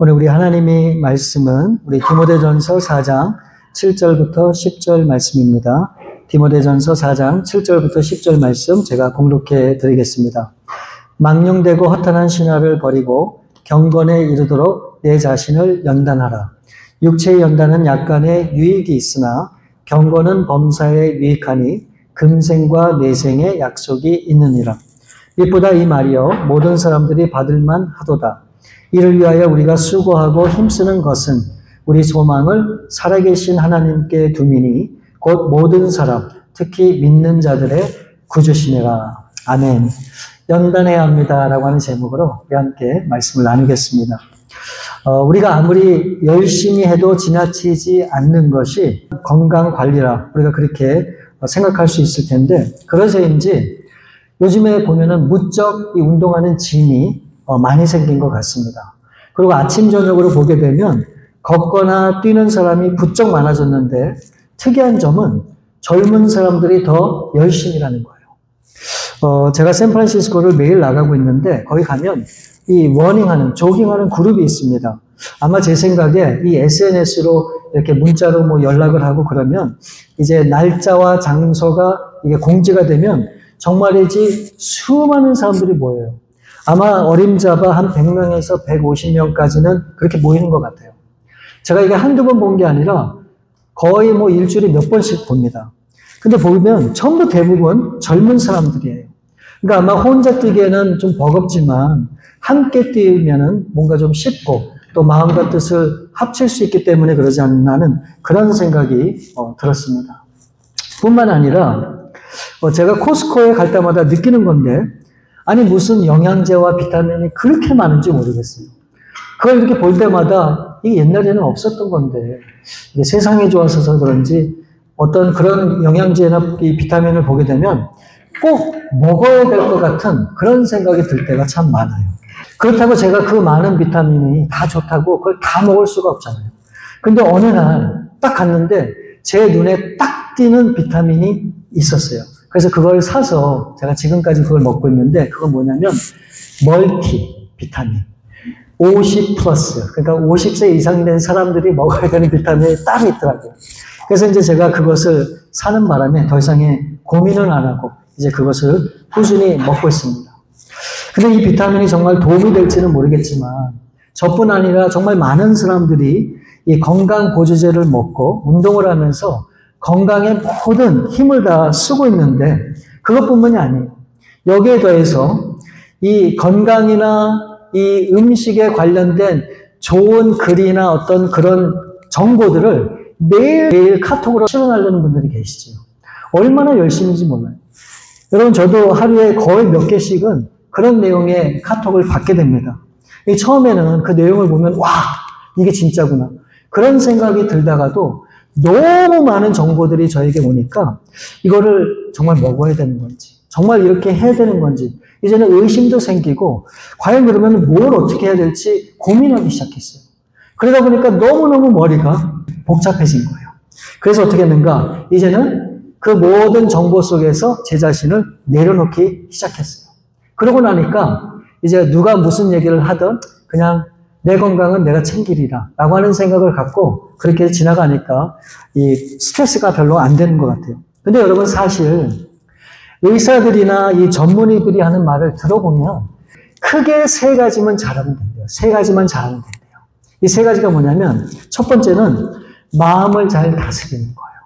오늘 우리 하나님의 말씀은 우리 디모데전서 4장 7절부터 10절 말씀입니다. 디모데전서 4장 7절부터 10절 말씀 제가 봉독해 드리겠습니다. 망령되고 허탄한 신화를 버리고 경건에 이르도록 내 자신을 연단하라. 육체의 연단은 약간의 유익이 있으나 경건은 범사에 유익하니 금생과 내생의 약속이 있느니라. 이보다 이 말이여 모든 사람들이 받을만 하도다. 이를 위하여 우리가 수고하고 힘쓰는 것은 우리 소망을 살아계신 하나님께 두미니 곧 모든 사람, 특히 믿는 자들의 구주시니라. 아멘. 연단해야 합니다라고 하는 제목으로 우리 함께 말씀을 나누겠습니다. 우리가 아무리 열심히 해도 지나치지 않는 것이 건강관리라 우리가 그렇게 생각할 수 있을 텐데, 그래서인지 요즘에 보면은 무척 이 운동하는 짐이 많이 생긴 것 같습니다. 그리고 아침 저녁으로 보게 되면 걷거나 뛰는 사람이 부쩍 많아졌는데, 특이한 점은 젊은 사람들이 더 열심히 하는 거예요. 제가 샌프란시스코를 매일 나가고 있는데 거기 가면 이 러닝하는, 조깅하는 그룹이 있습니다. 아마 제 생각에 이 SNS로 이렇게 문자로 뭐 연락을 하고 그러면 이제 날짜와 장소가 이게 공지가 되면 정말이지 수많은 사람들이 모여요. 아마 어림잡아 한 100명에서 150명까지는 그렇게 모이는 것 같아요. 제가 이게 한두 번 본 게 아니라 거의 뭐 일주일에 몇 번씩 봅니다. 근데 보면 전부 대부분 젊은 사람들이에요. 그러니까 아마 혼자 뛰기에는 좀 버겁지만 함께 뛰면은 뭔가 좀 쉽고 또 마음과 뜻을 합칠 수 있기 때문에 그러지 않나 하는 그런 생각이 들었습니다. 뿐만 아니라 제가 코스코에 갈 때마다 느끼는 건데, 아니 무슨 영양제와 비타민이 그렇게 많은지 모르겠어요. 그걸 이렇게 볼 때마다 이게 옛날에는 없었던 건데 이게 세상이 좋아서 그런지 어떤 그런 영양제나 이 비타민을 보게 되면 꼭 먹어야 될 것 같은 그런 생각이 들 때가 참 많아요. 그렇다고 제가 그 많은 비타민이 다 좋다고 그걸 다 먹을 수가 없잖아요. 근데 어느 날 딱 갔는데 제 눈에 딱 띄는 비타민이 있었어요. 그래서 그걸 사서 제가 지금까지 그걸 먹고 있는데, 그건 뭐냐면 멀티 비타민 50 플러스, 그러니까 50세 이상 된 사람들이 먹어야 되는 비타민이 따로 있더라고요. 그래서 이제 제가 그것을 사는 바람에 더 이상의 고민을 안 하고 이제 그것을 꾸준히 먹고 있습니다. 근데 이 비타민이 정말 도움이 될지는 모르겠지만 저뿐 아니라 정말 많은 사람들이 이 건강 보조제를 먹고 운동을 하면서 건강에 모든 힘을 다 쓰고 있는데, 그것뿐만이 아니에요. 여기에 더해서 이 건강이나 이 음식에 관련된 좋은 글이나 어떤 그런 정보들을 매일매일 카톡으로 실어나르는 분들이 계시죠. 얼마나 열심인지 몰라요. 여러분, 저도 하루에 거의 몇 개씩은 그런 내용의 카톡을 받게 됩니다. 처음에는 그 내용을 보면 와, 이게 진짜구나, 그런 생각이 들다가도 너무 많은 정보들이 저에게 오니까 이거를 정말 먹어야 되는 건지, 정말 이렇게 해야 되는 건지 이제는 의심도 생기고, 과연 그러면 뭘 어떻게 해야 될지 고민하기 시작했어요. 그러다 보니까 너무너무 머리가 복잡해진 거예요. 그래서 어떻게 했는가, 이제는 그 모든 정보 속에서 제 자신을 내려놓기 시작했어요. 그러고 나니까 이제 누가 무슨 얘기를 하든 그냥 내 건강은 내가 챙기리라 라고 하는 생각을 갖고 그렇게 지나가니까 이 스트레스가 별로 안 되는 것 같아요. 근데 여러분, 사실 의사들이나 이 전문의들이 하는 말을 들어보면 크게 세 가지만 잘하면 된대요. 세 가지만 잘하면 된대요. 이 세 가지가 뭐냐면, 첫 번째는 마음을 잘 다스리는 거예요.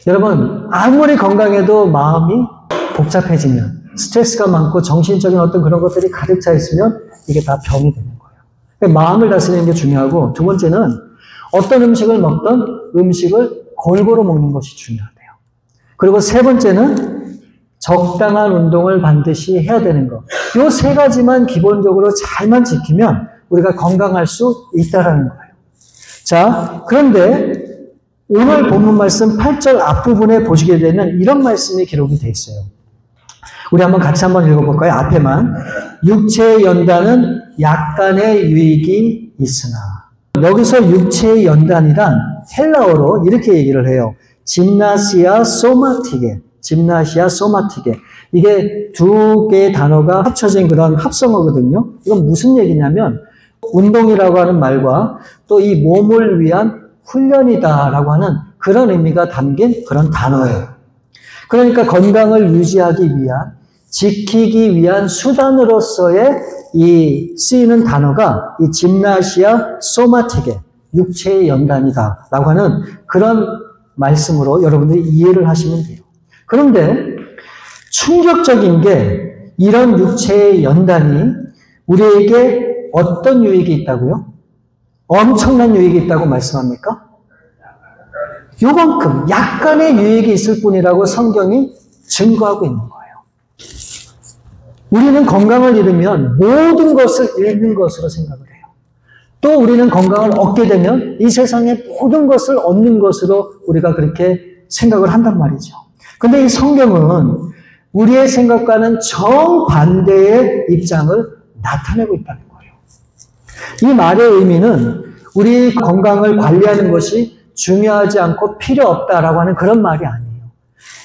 여러분, 아무리 건강해도 마음이 복잡해지면, 스트레스가 많고 정신적인 어떤 그런 것들이 가득 차 있으면 이게 다 병이 되는 거예요. 마음을 다스리는 게 중요하고, 두 번째는 어떤 음식을 먹던 음식을 골고루 먹는 것이 중요하대요. 그리고 세 번째는 적당한 운동을 반드시 해야 되는 것. 이 세 가지만 기본적으로 잘만 지키면 우리가 건강할 수 있다라는 거예요. 자, 그런데 오늘 본문 말씀 8절 앞부분에 보시게 되면 이런 말씀이 기록이 되어 있어요. 우리 같이 한번 읽어볼까요? 앞에만. 육체의 연단은 약간의 유익이 있으나. 여기서 육체의 연단이란 헬라어로 이렇게 얘기를 해요. 짐나시아 소마티게. 짐나시아 소마티게. 이게 두 개의 단어가 합쳐진 그런 합성어거든요. 이건 무슨 얘기냐면 운동이라고 하는 말과 또 이 몸을 위한 훈련이다라고 하는 그런 의미가 담긴 그런 단어예요. 그러니까 건강을 유지하기 위한, 지키기 위한 수단으로서의 이 쓰이는 단어가 이 짐나시아 소마틱의 육체의 연단이다라고 하는 그런 말씀으로 여러분들이 이해를 하시면 돼요. 그런데 충격적인 게 이런 육체의 연단이 우리에게 어떤 유익이 있다고요? 엄청난 유익이 있다고 말씀합니까? 요만큼 약간의 유익이 있을 뿐이라고 성경이 증거하고 있는 거예요. 우리는 건강을 잃으면 모든 것을 잃는 것으로 생각을 해요. 또 우리는 건강을 얻게 되면 이 세상의 모든 것을 얻는 것으로 우리가 그렇게 생각을 한단 말이죠. 근데 이 성경은 우리의 생각과는 정반대의 입장을 나타내고 있다는 거예요. 이 말의 의미는 우리 건강을 관리하는 것이 중요하지 않고 필요 없다라고 하는 그런 말이 아니에요.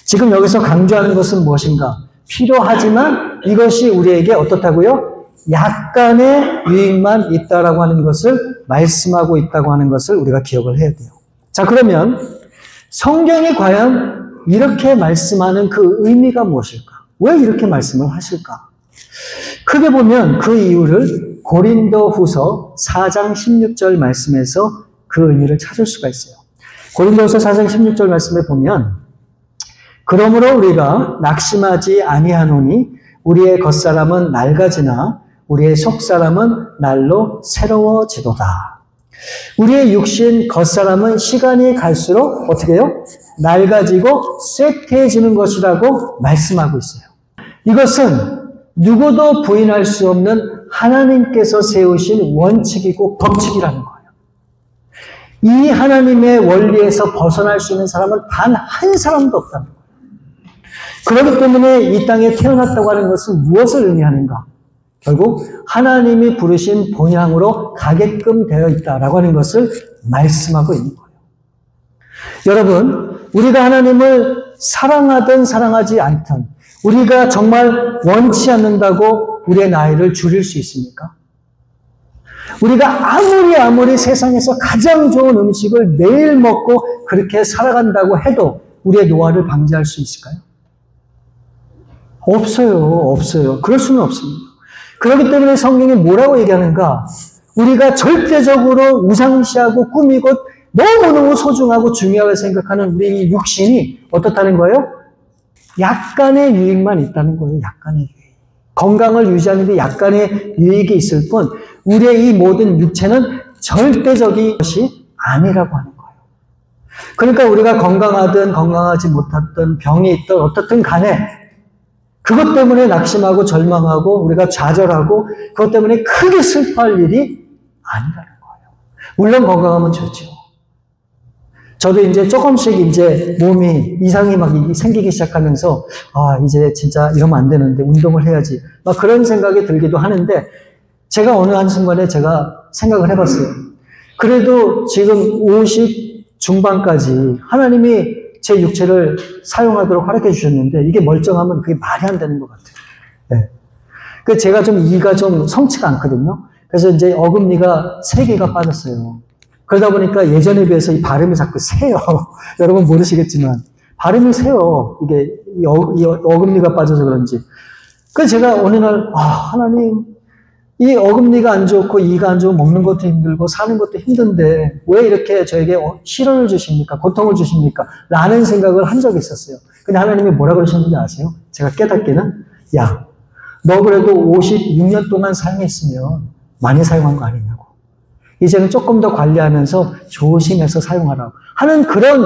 지금 여기서 강조하는 것은 무엇인가? 필요하지만 이것이 우리에게 어떻다고요? 약간의 유익만 있다라고 하는 것을 말씀하고 있다고 하는 것을 우리가 기억을 해야 돼요. 자, 그러면 성경이 과연 이렇게 말씀하는 그 의미가 무엇일까? 왜 이렇게 말씀을 하실까? 크게 보면 그 이유를 고린도후서 4장 16절 말씀에서 그 의미를 찾을 수가 있어요. 고린도후서 4장 16절 말씀에 보면 그러므로 우리가 낙심하지 아니하노니 우리의 겉사람은 낡아지나 우리의 속사람은 날로 새로워지도다. 우리의 육신 겉사람은 시간이 갈수록 어떻게 해요? 낡아지고 쇠퇴해지는 것이라고 말씀하고 있어요. 이것은 누구도 부인할 수 없는 하나님께서 세우신 원칙이고 법칙이라는 거예요. 이 하나님의 원리에서 벗어날 수 있는 사람은 단 한 사람도 없다는 거예요. 그렇기 때문에 이 땅에 태어났다고 하는 것은 무엇을 의미하는가? 결국 하나님이 부르신 본향으로 가게끔 되어 있다라고 하는 것을 말씀하고 있는 거예요. 여러분, 우리가 하나님을 사랑하든 사랑하지 않든 우리가 정말 원치 않는다고 우리의 나이를 줄일 수 있습니까? 우리가 아무리 세상에서 가장 좋은 음식을 매일 먹고 그렇게 살아간다고 해도 우리의 노화를 방지할 수 있을까요? 없어요. 그럴 수는 없습니다. 그렇기 때문에 성경이 뭐라고 얘기하는가? 우리가 절대적으로 우상시하고 꾸미고 너무너무 소중하고 중요하게 생각하는 우리 육신이 어떻다는 거예요? 약간의 유익만 있다는 거예요. 약간의 유익. 건강을 유지하는 데 약간의 유익이 있을 뿐 우리의 이 모든 육체는 절대적인 것이 아니라고 하는 거예요. 그러니까 우리가 건강하든 건강하지 못하든 병이 있든 어떻든 간에 그것 때문에 낙심하고 절망하고 우리가 좌절하고 그것 때문에 크게 슬퍼할 일이 아니라는 거예요. 물론 건강하면 좋죠. 저도 이제 조금씩 이제 몸이 이상이 막 생기기 시작하면서 이제 진짜 이러면 안 되는데 운동을 해야지. 막 그런 생각이 들기도 하는데 제가 어느 한순간에 제가 생각을 해봤어요. 그래도 지금 50 중반까지 하나님이 제 육체를 사용하도록 허락해 주셨는데 이게 멀쩡하면 그게 말이 안 되는 것 같아요. 네. 그 제가 좀 이가 좀 성치가 않거든요. 그래서 이제 어금니가 3개가 빠졌어요. 그러다 보니까 예전에 비해서 이 발음이 자꾸 새요. 여러분 모르시겠지만 발음이 새요. 이게 이 어금니가 빠져서 그런지. 그래서 제가 어느 날 하나님 이 어금니가 안 좋고 이가 안 좋고 먹는 것도 힘들고 사는 것도 힘든데 왜 이렇게 저에게 시련을 주십니까? 고통을 주십니까? 라는 생각을 한 적이 있었어요. 근데 하나님이 뭐라 그러셨는지 아세요? 제가 깨닫기는 야, 너 그래도 56년 동안 사용했으면 많이 사용한 거 아니냐고. 이제는 조금 더 관리하면서 조심해서 사용하라고 하는 그런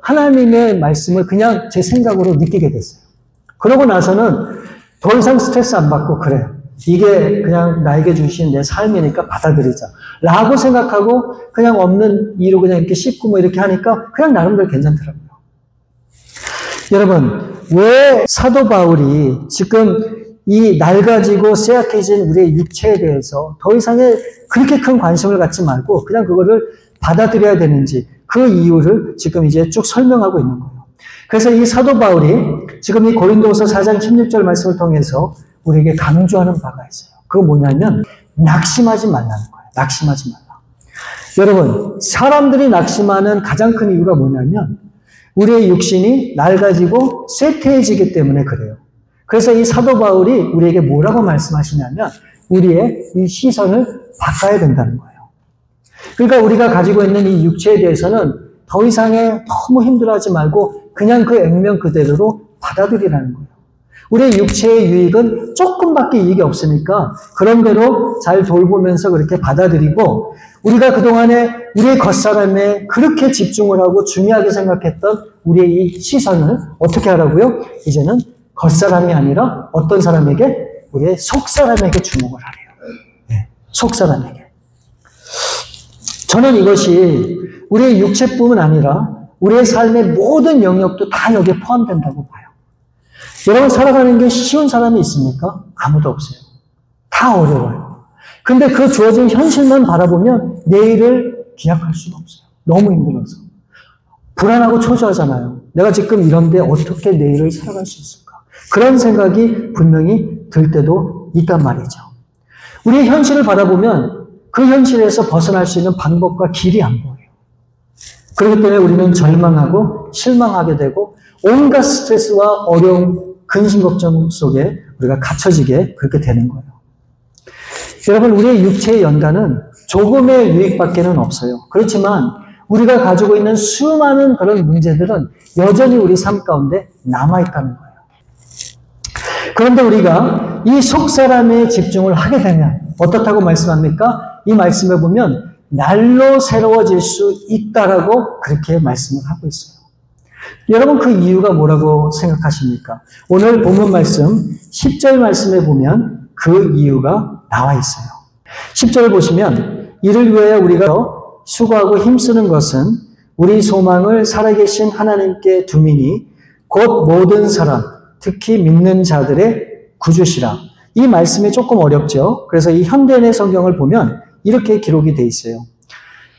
하나님의 말씀을 그냥 제 생각으로 느끼게 됐어요. 그러고 나서는 더 이상 스트레스 안 받고 그래요. 이게 그냥 나에게 주신 내 삶이니까 받아들이자 라고 생각하고 그냥 없는 이로 그냥 이렇게 씹고 뭐 이렇게 하니까 그냥 나름대로 괜찮더라고요. 여러분, 왜 사도 바울이 지금 이 낡아지고 쇠약해진 우리의 육체에 대해서 더 이상의 그렇게 큰 관심을 갖지 말고 그냥 그거를 받아들여야 되는지 그 이유를 지금 이제 쭉 설명하고 있는 거예요. 그래서 이 사도 바울이 지금 이 고린도후서 4장 16절 말씀을 통해서 우리에게 강조하는 바가 있어요. 그거 뭐냐면 낙심하지 말라는 거예요. 낙심하지 말라. 여러분, 사람들이 낙심하는 가장 큰 이유가 뭐냐면 우리의 육신이 낡아지고 쇠퇴해지기 때문에 그래요. 그래서 이 사도 바울이 우리에게 뭐라고 말씀하시냐면 우리의 이 시선을 바꿔야 된다는 거예요. 그러니까 우리가 가지고 있는 이 육체에 대해서는 더 이상의 너무 힘들어하지 말고 그냥 그 액면 그대로로 받아들이라는 거예요. 우리의 육체의 유익은 조금밖에 이익이 없으니까 그런 대로 잘 돌보면서 그렇게 받아들이고 우리가 그동안에 우리의 겉사람에 그렇게 집중을 하고 중요하게 생각했던 우리의 이 시선을 어떻게 하라고요? 이제는 겉사람이 아니라 어떤 사람에게? 우리의 속사람에게 주목을 하래요. 네, 속사람에게. 저는 이것이 우리의 육체뿐만 아니라 우리의 삶의 모든 영역도 다 여기에 포함된다고 봐요. 여러분 살아가는 게 쉬운 사람이 있습니까? 아무도 없어요. 다 어려워요. 근데 그 주어진 현실만 바라보면 내일을 기약할 수가 없어요. 너무 힘들어서. 불안하고 초조하잖아요. 내가 지금 이런데 어떻게 내일을 살아갈 수 있을까? 그런 생각이 분명히 들 때도 있단 말이죠. 우리의 현실을 바라보면 그 현실에서 벗어날 수 있는 방법과 길이 안 보여요. 그렇기 때문에 우리는 절망하고 실망하게 되고 온갖 스트레스와 어려움, 근심 걱정 속에 우리가 갇혀지게 그렇게 되는 거예요. 여러분, 우리의 육체의 연단은 조금의 유익밖에는 없어요. 그렇지만 우리가 가지고 있는 수많은 그런 문제들은 여전히 우리 삶 가운데 남아있다는 거예요. 그런데 우리가 이 속사람에 집중을 하게 되면 어떻다고 말씀합니까? 이 말씀에 보면 날로 새로워질 수 있다라고 그렇게 말씀을 하고 있어요. 여러분 그 이유가 뭐라고 생각하십니까? 오늘 본문 말씀 10절 말씀에 보면 그 이유가 나와 있어요. 10절 보시면 이를 위하여 우리가 수고하고 힘쓰는 것은 우리 소망을 살아계신 하나님께 두미니 곧 모든 사람 특히 믿는 자들의 구주시라. 이 말씀이 조금 어렵죠. 그래서 이 현대인의 성경을 보면 이렇게 기록이 돼 있어요.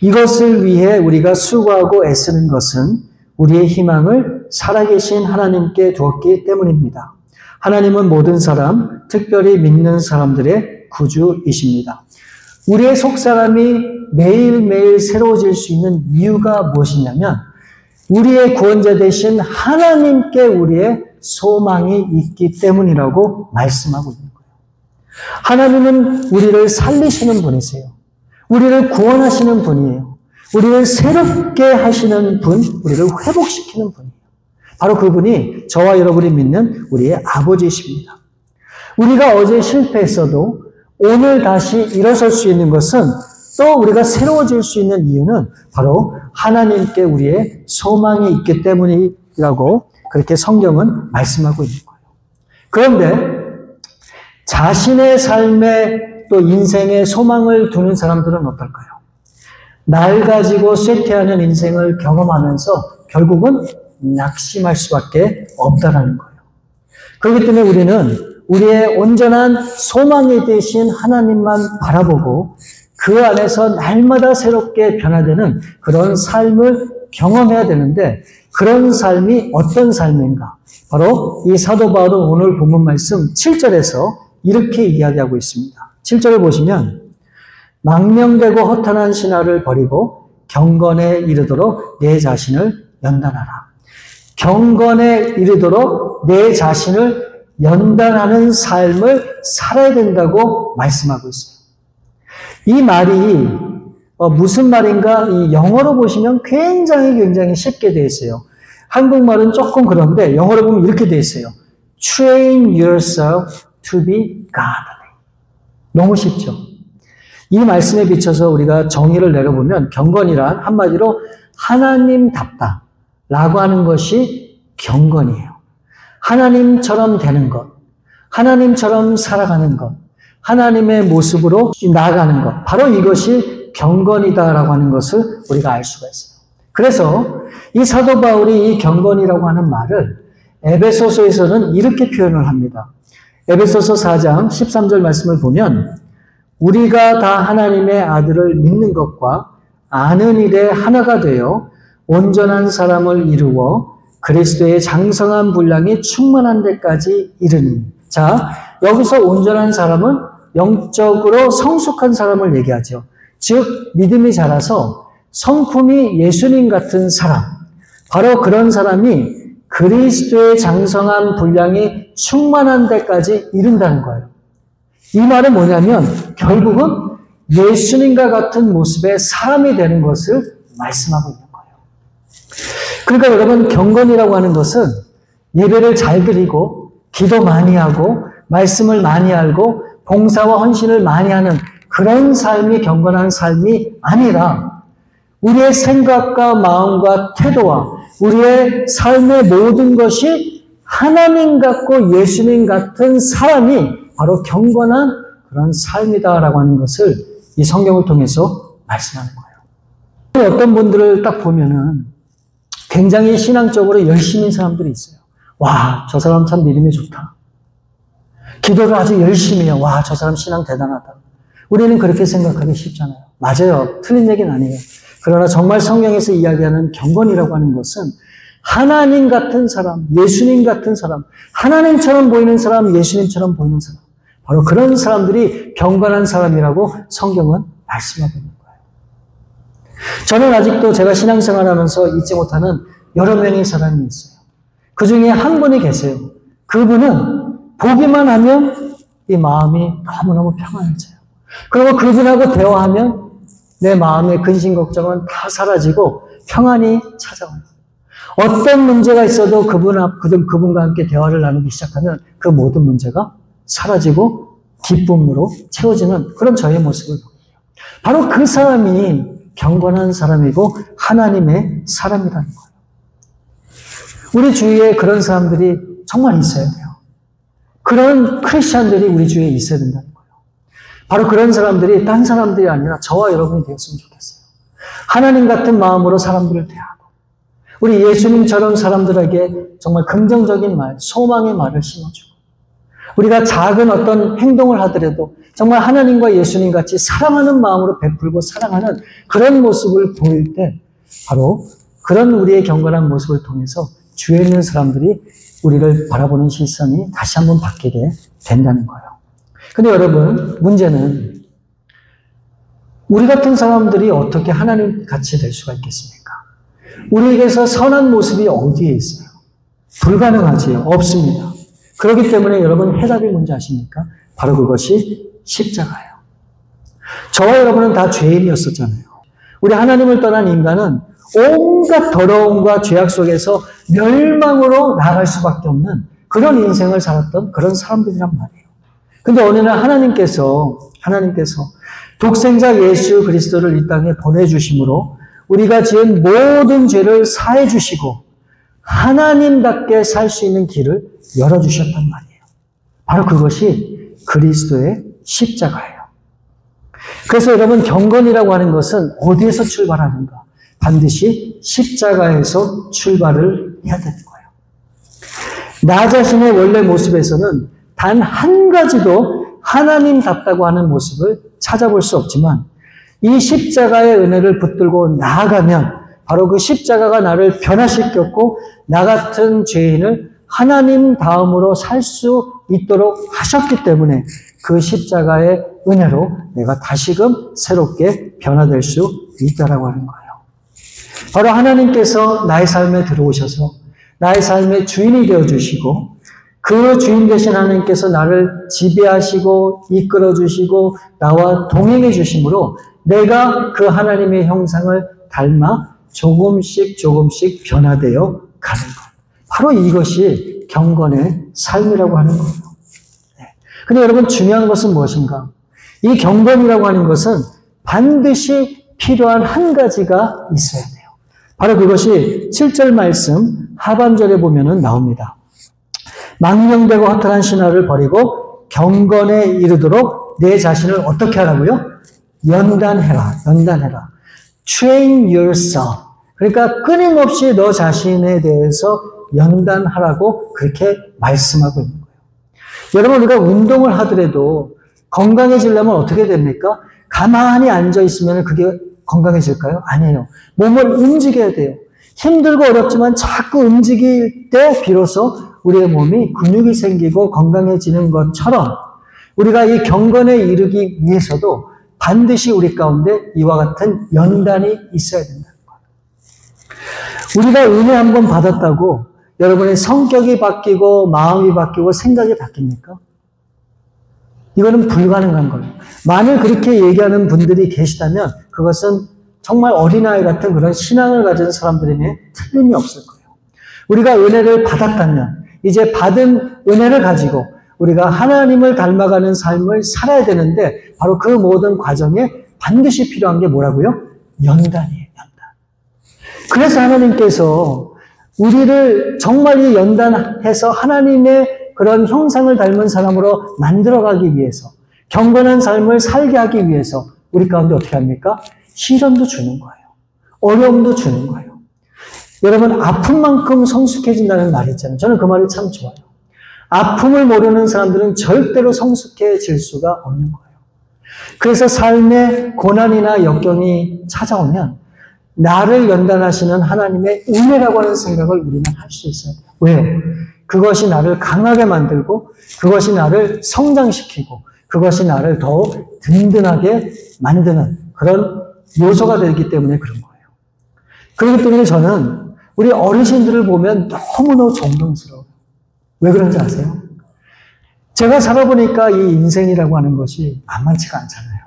이것을 위해 우리가 수고하고 애쓰는 것은 우리의 희망을 살아계신 하나님께 두었기 때문입니다. 하나님은 모든 사람, 특별히 믿는 사람들의 구주이십니다. 우리의 속사람이 매일매일 새로워질 수 있는 이유가 무엇이냐면 우리의 구원자 되신 하나님께 우리의 소망이 있기 때문이라고 말씀하고 있는 거예요. 하나님은 우리를 살리시는 분이세요. 우리를 구원하시는 분이에요. 우리를 새롭게 하시는 분, 우리를 회복시키는 분이에요. 바로 그분이 저와 여러분이 믿는 우리의 아버지이십니다. 우리가 어제 실패했어도 오늘 다시 일어설 수 있는 것은 또 우리가 새로워질 수 있는 이유는 바로 하나님께 우리의 소망이 있기 때문이라고 그렇게 성경은 말씀하고 있는 거예요. 그런데 자신의 삶에 또 인생에 소망을 두는 사람들은 어떨까요? 낡아지고 쇠퇴하는 인생을 경험하면서 결국은 낙심할 수밖에 없다라는 거예요. 그렇기 때문에 우리는 우리의 온전한 소망이 되신 하나님만 바라보고 그 안에서 날마다 새롭게 변화되는 그런 삶을 경험해야 되는데 그런 삶이 어떤 삶인가? 바로 이 사도 바울은 오늘 본문 말씀 7절에서 이렇게 이야기하고 있습니다. 7절을 보시면 망명되고 허탄한 신화를 버리고 경건에 이르도록 내 자신을 연단하라. 경건에 이르도록 내 자신을 연단하는 삶을 살아야 된다고 말씀하고 있어요. 이 말이 무슨 말인가? 이 영어로 보시면 굉장히 쉽게 되어 있어요. 한국말은 조금 그런데 영어로 보면 이렇게 되어 있어요. Train yourself to be godly. 너무 쉽죠? 이 말씀에 비춰서 우리가 정의를 내려보면 경건이란 한마디로 하나님답다 라고 하는 것이 경건이에요. 하나님처럼 되는 것, 하나님처럼 살아가는 것, 하나님의 모습으로 나아가는 것, 바로 이것이 경건이다라고 하는 것을 우리가 알 수가 있어요. 그래서 이 사도 바울이 이 경건이라고 하는 말을 에베소서에서는 이렇게 표현을 합니다. 에베소서 4장 13절 말씀을 보면 우리가 다 하나님의 아들을 믿는 것과 아는 일에 하나가 되어 온전한 사람을 이루어 그리스도의 장성한 분량이 충만한 데까지 이르니. 자, 여기서 온전한 사람은 영적으로 성숙한 사람을 얘기하죠. 즉 믿음이 자라서 성품이 예수님 같은 사람, 바로 그런 사람이 그리스도의 장성한 분량이 충만한 데까지 이른다는 거예요. 이 말은 뭐냐면 결국은 예수님과 같은 모습의 사람이 되는 것을 말씀하고 있는 거예요. 그러니까 여러분, 경건이라고 하는 것은 예배를 잘 드리고 기도 많이 하고 말씀을 많이 알고 봉사와 헌신을 많이 하는 그런 삶이 경건한 삶이 아니라 우리의 생각과 마음과 태도와 우리의 삶의 모든 것이 하나님 같고 예수님 같은 사람이 바로 경건한 그런 삶이다라고 하는 것을 이 성경을 통해서 말씀하는 거예요. 어떤 분들을 딱 보면은 굉장히 신앙적으로 열심인 사람들이 있어요. 와, 저 사람 참 믿음이 좋다. 기도를 아주 열심히 해요. 와, 저 사람 신앙 대단하다. 우리는 그렇게 생각하기 쉽잖아요. 맞아요. 틀린 얘기는 아니에요. 그러나 정말 성경에서 이야기하는 경건이라고 하는 것은 하나님 같은 사람, 예수님 같은 사람, 하나님처럼 보이는 사람, 예수님처럼 보이는 사람, 바로 그런 사람들이 경건한 사람이라고 성경은 말씀하고 있는 거예요. 저는 아직도 제가 신앙생활하면서 잊지 못하는 여러 명의 사람이 있어요. 그 중에 한 분이 계세요. 그분은 보기만 하면 이 마음이 너무너무 평안해져요. 그리고 그분하고 대화하면 내 마음의 근심 걱정은 다 사라지고 평안이 찾아와요. 어떤 문제가 있어도 그분과 함께 대화를 나누기 시작하면 그 모든 문제가 사라지고 기쁨으로 채워지는 그런 저의 모습을 보여요. 바로 그 사람이 경건한 사람이고 하나님의 사람이라는 거예요. 우리 주위에 그런 사람들이 정말 있어야 돼요. 그런 크리스찬들이 우리 주위에 있어야 된다는 거예요. 바로 그런 사람들이 딴 사람들이 아니라 저와 여러분이 되었으면 좋겠어요. 하나님 같은 마음으로 사람들을 대하고 우리 예수님처럼 사람들에게 정말 긍정적인 말, 소망의 말을 심어주고 우리가 작은 어떤 행동을 하더라도 정말 하나님과 예수님 같이 사랑하는 마음으로 베풀고 사랑하는 그런 모습을 보일 때 바로 그런 우리의 경건한 모습을 통해서 주위에 있는 사람들이 우리를 바라보는 시선이 다시 한번 바뀌게 된다는 거예요. 근데 여러분, 문제는 우리 같은 사람들이 어떻게 하나님 같이 될 수가 있겠습니까? 우리에게서 선한 모습이 어디에 있어요? 불가능하지요. 없습니다. 그렇기 때문에 여러분 해답이 뭔지 아십니까? 바로 그것이 십자가예요. 저와 여러분은 다 죄인이었었잖아요. 우리 하나님을 떠난 인간은 온갖 더러움과 죄악 속에서 멸망으로 나아갈 수밖에 없는 그런 인생을 살았던 그런 사람들이란 말이에요. 근데 어느 날 하나님께서 독생자 예수 그리스도를 이 땅에 보내주심으로 우리가 지은 모든 죄를 사해 주시고 하나님답게 살 수 있는 길을 열어주셨단 말이에요. 바로 그것이 그리스도의 십자가예요. 그래서 여러분, 경건이라고 하는 것은 어디에서 출발하는가? 반드시 십자가에서 출발을 해야 되는 거예요. 나 자신의 원래 모습에서는 단 한 가지도 하나님답다고 하는 모습을 찾아볼 수 없지만 이 십자가의 은혜를 붙들고 나아가면 바로 그 십자가가 나를 변화시켰고 나 같은 죄인을 하나님 다음으로 살 수 있도록 하셨기 때문에 그 십자가의 은혜로 내가 다시금 새롭게 변화될 수 있다라고 하는 거예요. 바로 하나님께서 나의 삶에 들어오셔서 나의 삶의 주인이 되어주시고 그 주인 되신 하나님께서 나를 지배하시고 이끌어주시고 나와 동행해 주심으로 내가 그 하나님의 형상을 닮아 조금씩 변화되어 가는 것. 바로 이것이 경건의 삶이라고 하는 거예요. 근데 여러분, 중요한 것은 무엇인가? 이 경건이라고 하는 것은 반드시 필요한 한 가지가 있어야 돼요. 바로 그것이 7절 말씀 하반절에 보면은 나옵니다. 망령되고 허탄한 신화를 버리고 경건에 이르도록 내 자신을 어떻게 하라고요? 연단해라. Train yourself. 그러니까 끊임없이 너 자신에 대해서 연단하라고 그렇게 말씀하고 있는 거예요. 여러분, 우리가 운동을 하더라도 건강해지려면 어떻게 됩니까? 가만히 앉아있으면 그게 건강해질까요? 아니에요. 몸을 움직여야 돼요. 힘들고 어렵지만 자꾸 움직일 때 비로소 우리의 몸이 근육이 생기고 건강해지는 것처럼 우리가 이 경건에 이르기 위해서도 반드시 우리 가운데 이와 같은 연단이 있어야 된다는 거예요. 우리가 은혜 한번 받았다고 여러분의 성격이 바뀌고 마음이 바뀌고 생각이 바뀝니까? 이거는 불가능한 거예요. 만일 그렇게 얘기하는 분들이 계시다면 그것은 정말 어린아이 같은 그런 신앙을 가진 사람들에게 틀림이 없을 거예요. 우리가 은혜를 받았다면 이제 받은 은혜를 가지고 우리가 하나님을 닮아가는 삶을 살아야 되는데 바로 그 모든 과정에 반드시 필요한 게 뭐라고요? 연단이에요. 연단. 그래서 하나님께서 우리를 정말 이 연단해서 하나님의 그런 형상을 닮은 사람으로 만들어가기 위해서 경건한 삶을 살게 하기 위해서 우리 가운데 어떻게 합니까? 시련도 주는 거예요. 어려움도 주는 거예요. 여러분 아픈 만큼 성숙해진다는 말이 있잖아요. 저는 그 말이 참 좋아요. 아픔을 모르는 사람들은 절대로 성숙해질 수가 없는 거예요. 그래서 삶의 고난이나 역경이 찾아오면 나를 연단하시는 하나님의 은혜라고 하는 생각을 우리는 할 수 있어요. 왜요? 그것이 나를 강하게 만들고 그것이 나를 성장시키고 그것이 나를 더욱 든든하게 만드는 그런 요소가 되기 때문에 그런 거예요. 그렇기 때문에 저는 우리 어르신들을 보면 너무너무 존경스러워요. 왜 그런지 아세요? 제가 살아보니까 이 인생이라고 하는 것이 만만치가 않잖아요.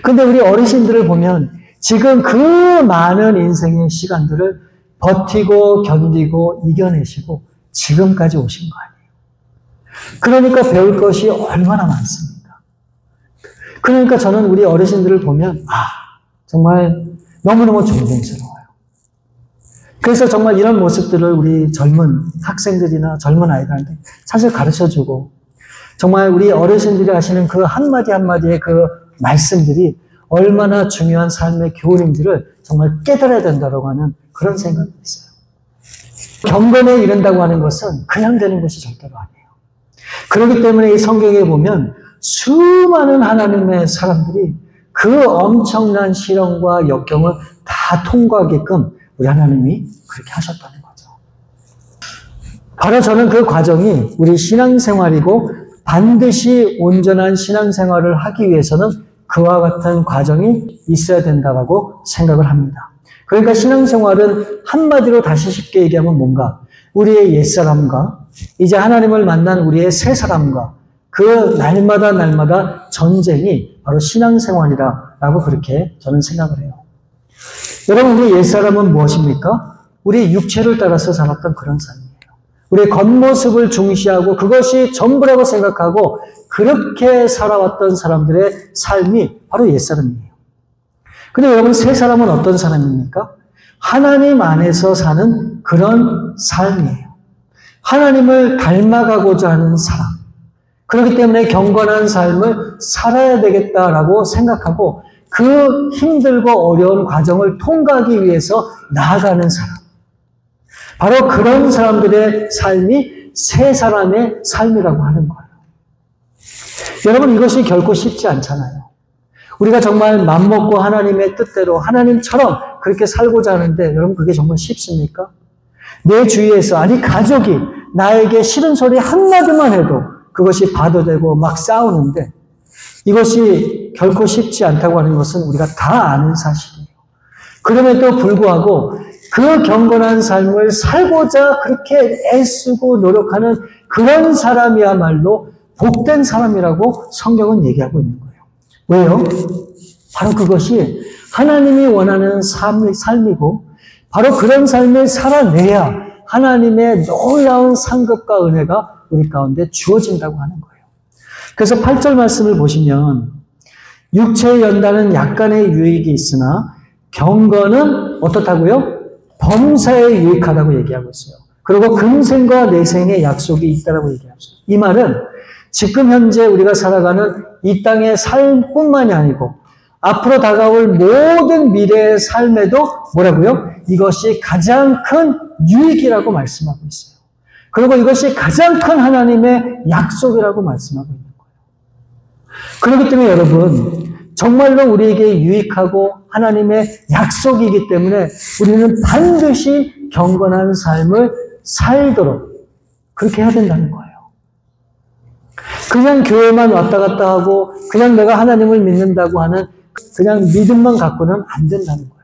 근데 우리 어르신들을 보면 지금 그 많은 인생의 시간들을 버티고 견디고 이겨내시고 지금까지 오신 거 아니에요. 그러니까 배울 것이 얼마나 많습니까? 그러니까 저는 우리 어르신들을 보면 정말 너무너무 존경스러워요. 그래서 정말 이런 모습들을 우리 젊은 학생들이나 젊은 아이들한테 사실 가르쳐주고 정말 우리 어르신들이 하시는 그 한마디 한마디의 그 말씀들이 얼마나 중요한 삶의 교훈인지를 정말 깨달아야 된다고 하는 그런 생각이 있어요. 경건에 이른다고 하는 것은 그냥 되는 것이 절대로 아니에요. 그렇기 때문에 이 성경에 보면 수많은 하나님의 사람들이 그 엄청난 시련과 역경을 다 통과하게끔 우리 하나님이 그렇게 하셨다는 거죠. 바로 저는 그 과정이 우리 신앙생활이고 반드시 온전한 신앙생활을 하기 위해서는 그와 같은 과정이 있어야 된다고 생각을 합니다. 그러니까 신앙생활은 한마디로 다시 쉽게 얘기하면 뭔가 우리의 옛사람과 이제 하나님을 만난 우리의 새사람과 그 날마다 전쟁이 바로 신앙생활이라고 그렇게 저는 생각을 해요. 여러분 우리 옛사람은 무엇입니까? 우리 육체를 따라서 살았던 그런 삶이에요. 우리의 겉모습을 중시하고 그것이 전부라고 생각하고 그렇게 살아왔던 사람들의 삶이 바로 옛사람이에요. 근데 여러분 새 사람은 어떤 사람입니까? 하나님 안에서 사는 그런 삶이에요. 하나님을 닮아가고자 하는 사람. 그렇기 때문에 경건한 삶을 살아야 되겠다라고 생각하고 그 힘들고 어려운 과정을 통과하기 위해서 나아가는 사람. 바로 그런 사람들의 삶이 새 사람의 삶이라고 하는 거예요. 여러분 이것이 결코 쉽지 않잖아요. 우리가 정말 맘먹고 하나님의 뜻대로 하나님처럼 그렇게 살고자 하는데 여러분 그게 정말 쉽습니까? 내 주위에서 아니 가족이 나에게 싫은 소리 한마디만 해도 그것이 받아들고 막 싸우는데 이것이 결코 쉽지 않다고 하는 것은 우리가 다 아는 사실이에요. 그럼에도 불구하고 그 경건한 삶을 살고자 그렇게 애쓰고 노력하는 그런 사람이야말로 복된 사람이라고 성경은 얘기하고 있는 거예요. 왜요? 바로 그것이 하나님이 원하는 삶이고 바로 그런 삶을 살아내야 하나님의 놀라운 상급과 은혜가 우리 가운데 주어진다고 하는 거예요. 그래서 8절 말씀을 보시면 육체의 연단은 약간의 유익이 있으나 경건은 어떻다고요? 범사에 유익하다고 얘기하고 있어요. 그리고 금생과 내생의 약속이 있다고 얘기하고 있어요. 이 말은 지금 현재 우리가 살아가는 이 땅의 삶뿐만이 아니고 앞으로 다가올 모든 미래의 삶에도 뭐라고요? 이것이 가장 큰 유익이라고 말씀하고 있어요. 그리고 이것이 가장 큰 하나님의 약속이라고 말씀하고 있는 거예요. 그렇기 때문에 여러분 정말로 우리에게 유익하고 하나님의 약속이기 때문에 우리는 반드시 경건한 삶을 살도록 그렇게 해야 된다는 거예요. 그냥 교회만 왔다 갔다 하고 그냥 내가 하나님을 믿는다고 하는 그냥 믿음만 갖고는 안 된다는 거예요.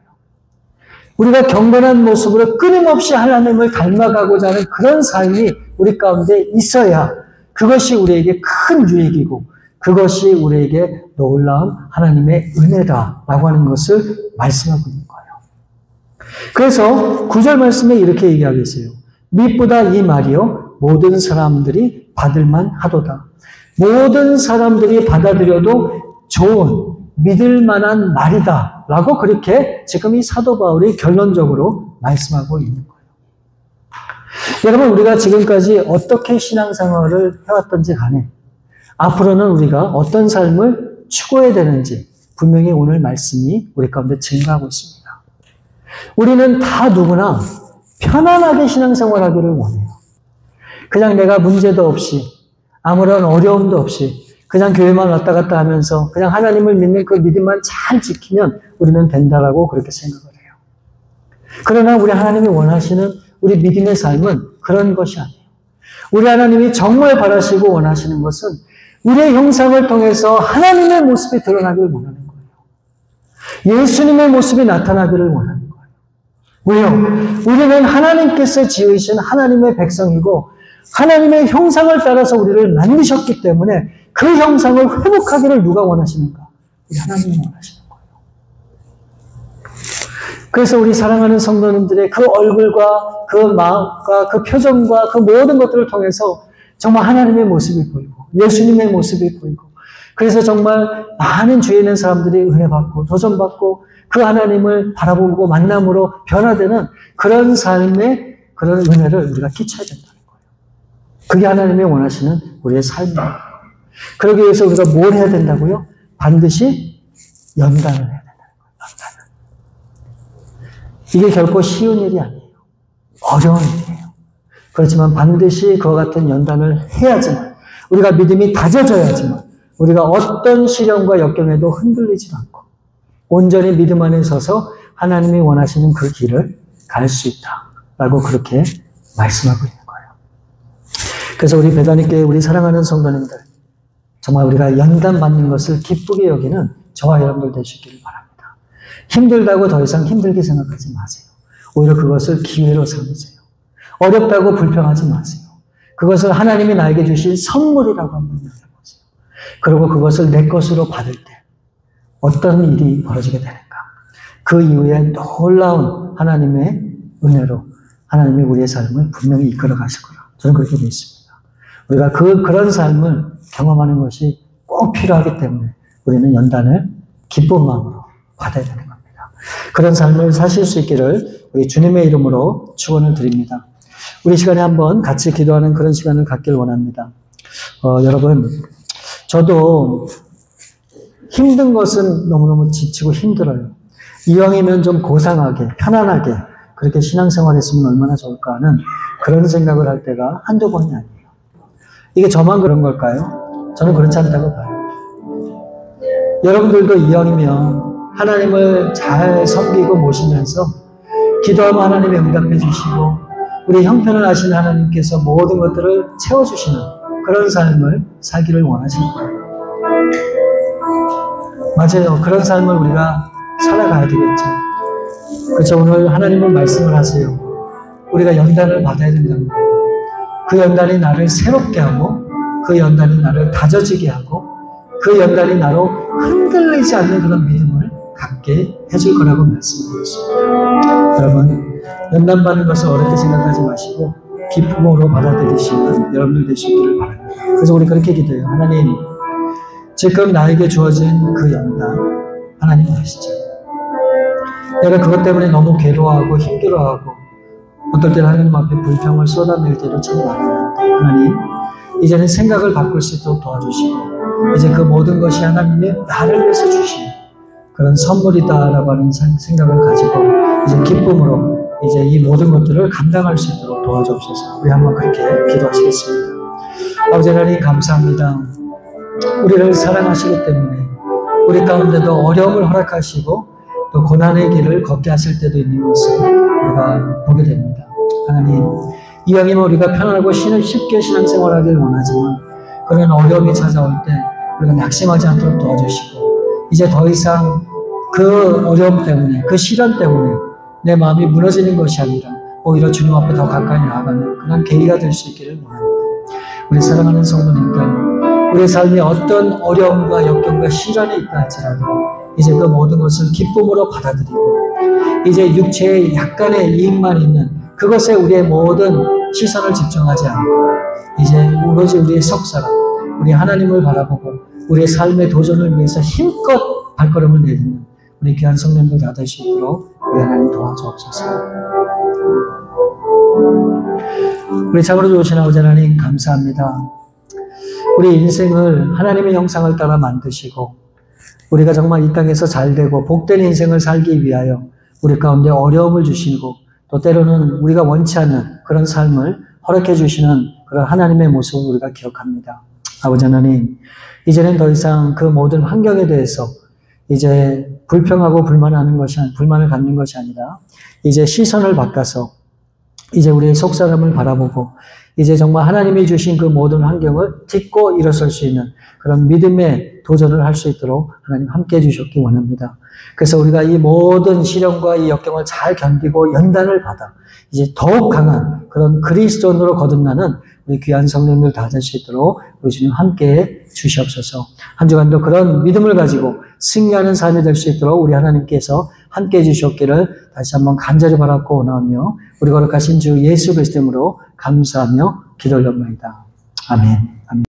우리가 경건한 모습으로 끊임없이 하나님을 닮아가고자 하는 그런 삶이 우리 가운데 있어야 그것이 우리에게 큰 유익이고 그것이 우리에게 놀라운 하나님의 은혜다라고 하는 것을 말씀하고 있는 거예요. 그래서 9절 말씀에 이렇게 얘기하고 있어요. 미쁘다 이 말이요 모든 사람들이 받을만 하도다. 모든 사람들이 받아들여도 좋은 믿을 만한 말이다 라고 그렇게 지금 이 사도 바울이 결론적으로 말씀하고 있는 거예요. 여러분, 우리가 지금까지 어떻게 신앙생활을 해왔던지 간에 앞으로는 우리가 어떤 삶을 추구해야 되는지 분명히 오늘 말씀이 우리 가운데 증가하고 있습니다. 우리는 다 누구나 편안하게 신앙생활하기를 원해요. 그냥 내가 문제도 없이 아무런 어려움도 없이 그냥 교회만 왔다 갔다 하면서 그냥 하나님을 믿는 그 믿음만 잘 지키면 우리는 된다라고 그렇게 생각을 해요. 그러나 우리 하나님이 원하시는 우리 믿음의 삶은 그런 것이 아니에요. 우리 하나님이 정말 바라시고 원하시는 것은 우리의 형상을 통해서 하나님의 모습이 드러나기를 원하는 거예요. 예수님의 모습이 나타나기를 원하는 거예요. 왜요? 우리는 하나님께서 지으신 하나님의 백성이고 하나님의 형상을 따라서 우리를 만드셨기 때문에 그 형상을 회복하기를 누가 원하시는가? 우리 하나님이 원하시는 거예요. 그래서 우리 사랑하는 성도님들의 그 얼굴과 그 마음과 그 표정과 그 모든 것들을 통해서 정말 하나님의 모습이 보이고 예수님의 모습이 보이고 그래서 정말 많은 주위에 있는 사람들이 은혜받고 도전받고 그 하나님을 바라보고 만남으로 변화되는 그런 삶의 그런 은혜를 우리가 끼쳐야 된다는 거예요. 그게 하나님이 원하시는 우리의 삶이에요. 그러기 위해서 우리가 뭘 해야 된다고요? 반드시 연단을 해야 된다는 거예요. 연단을. 이게 결코 쉬운 일이 아니에요. 어려운 일이에요. 그렇지만 반드시 그와 같은 연단을 해야지만 우리가 믿음이 다져져야지만 우리가 어떤 시련과 역경에도 흔들리지 않고 온전히 믿음 안에 서서 하나님이 원하시는 그 길을 갈 수 있다라고 그렇게 말씀하고 있는 거예요. 그래서 우리 베다니교회 우리 사랑하는 성도님들 정말 우리가 연단받는 것을 기쁘게 여기는 저와 여러분들 되시기를 바랍니다. 힘들다고 더 이상 힘들게 생각하지 마세요. 오히려 그것을 기회로 삼으세요. 어렵다고 불평하지 마세요. 그것을 하나님이 나에게 주신 선물이라고 한번 생각해보세요. 그리고 그것을 내 것으로 받을 때 어떤 일이 벌어지게 되는가. 그 이후에 놀라운 하나님의 은혜로 하나님이 우리의 삶을 분명히 이끌어 가실 거라. 저는 그렇게 믿습니다. 우리가 그런 삶을 경험하는 것이 꼭 필요하기 때문에 우리는 연단을 기쁜 마음으로 받아야 되는 겁니다. 그런 삶을 사실 수 있기를 우리 주님의 이름으로 축원을 드립니다. 우리 시간에 한번 같이 기도하는 그런 시간을 갖길 원합니다. 여러분, 저도 힘든 것은 너무너무 지치고 힘들어요. 이왕이면 좀 고상하게, 편안하게 그렇게 신앙생활 했으면 얼마나 좋을까 하는 그런 생각을 할 때가 한두 번이 아니에요. 이게 저만 그런 걸까요? 저는 그렇지 않다고 봐요. 여러분들도 이왕이면 하나님을 잘 섬기고 모시면서 기도하면 하나님이 응답해 주시고 우리 형편을 아시는 하나님께서 모든 것들을 채워주시는 그런 삶을 살기를 원하시는 거예요. 맞아요. 그런 삶을 우리가 살아가야 되겠죠. 그렇죠. 오늘 하나님은 말씀을 하세요. 우리가 연단을 받아야 된다는 거예요. 그 연단이 나를 새롭게 하고 그 연단이 나를 다져지게 하고 그 연단이 나로 흔들리지 않는 그런 믿음을 갖게 해줄 거라고 말씀하고 있습니다. 여러분, 연단받는 것을 어렵게 생각하지 마시고 기쁨으로 받아들이시는 여러분들 되시기를 바랍니다. 그래서 우리 그렇게 기도해요. 하나님, 지금 나에게 주어진 그 연단 하나님 아시죠? 내가 그것 때문에 너무 괴로워하고 힘들어하고 어떨 때는 하나님 앞에 불평을 쏟아낼 때도 참 많았는데 하나님, 이제는 생각을 바꿀 수 있도록 도와주시고 이제 그 모든 것이 하나님의 나를 위해서 주신 그런 선물이다라고 하는 생각을 가지고 이제 기쁨으로 이제 이 모든 것들을 감당할 수 있도록 도와주옵소서. 우리 한번 그렇게 기도하시겠습니다. 아버지 하나님 감사합니다. 우리를 사랑하시기 때문에 우리 가운데도 어려움을 허락하시고 또 고난의 길을 걷게 하실 때도 있는 것을 우리가 보게 됩니다. 하나님, 이왕이면 우리가 편안하고 쉽게 신앙생활하기를 원하지만 그런 어려움이 찾아올 때 우리가 낙심하지 않도록 도와주시고, 이제 더 이상 그 어려움 때문에, 그 시련 때문에 내 마음이 무너지는 것이 아니라 오히려 주님 앞에 더 가까이 나아가는 그런 계기가 될 수 있기를 원합니다. 우리 사랑하는 성도님들, 우리 삶에 어떤 어려움과 역경과 시련이 있다 할지라도 이제 그 모든 것을 기쁨으로 받아들이고, 이제 육체의 약간의 이익만 있는 그것에 우리의 모든 시선을 집중하지 않고 이제 오로지 우리의 속사람, 우리 하나님을 바라보고 우리의 삶의 도전을 위해서 힘껏 발걸음을 내딛는 우리 귀한 성령들 다 될 수 있도록 우리 하나님 도와주옵소서. 우리 참으로 좋으신 아버지 하나님 감사합니다. 우리 인생을 하나님의 형상을 따라 만드시고 우리가 정말 이 땅에서 잘되고 복된 인생을 살기 위하여 우리 가운데 어려움을 주시고 또 때로는 우리가 원치 않는 그런 삶을 허락해 주시는 그런 하나님의 모습을 우리가 기억합니다. 아버지 하나님, 이제는 더 이상 그 모든 환경에 대해서 이제 불평하고 불만을 갖는 것이 아니라 이제 시선을 바꿔서 이제 우리의 속사람을 바라보고 이제 정말 하나님이 주신 그 모든 환경을 딛고 일어설 수 있는 그런 믿음의 도전을 할 수 있도록 하나님 함께 해주셨기 원합니다. 그래서 우리가 이 모든 시련과 이 역경을 잘 견디고 연단을 받아 이제 더욱 강한 그런 그리스도인으로 거듭나는 우리 귀한 성령들 다 될 수 있도록 우리 주님 함께 주시옵소서. 한 주간도 그런 믿음을 가지고 승리하는 삶이 될 수 있도록 우리 하나님께서 함께 해주셨기를 다시 한번 간절히 바라고 원하며 우리 거룩하신 주 예수 그리스도 이름으로 감사하며 기도하옵나이다. 아멘. 아멘.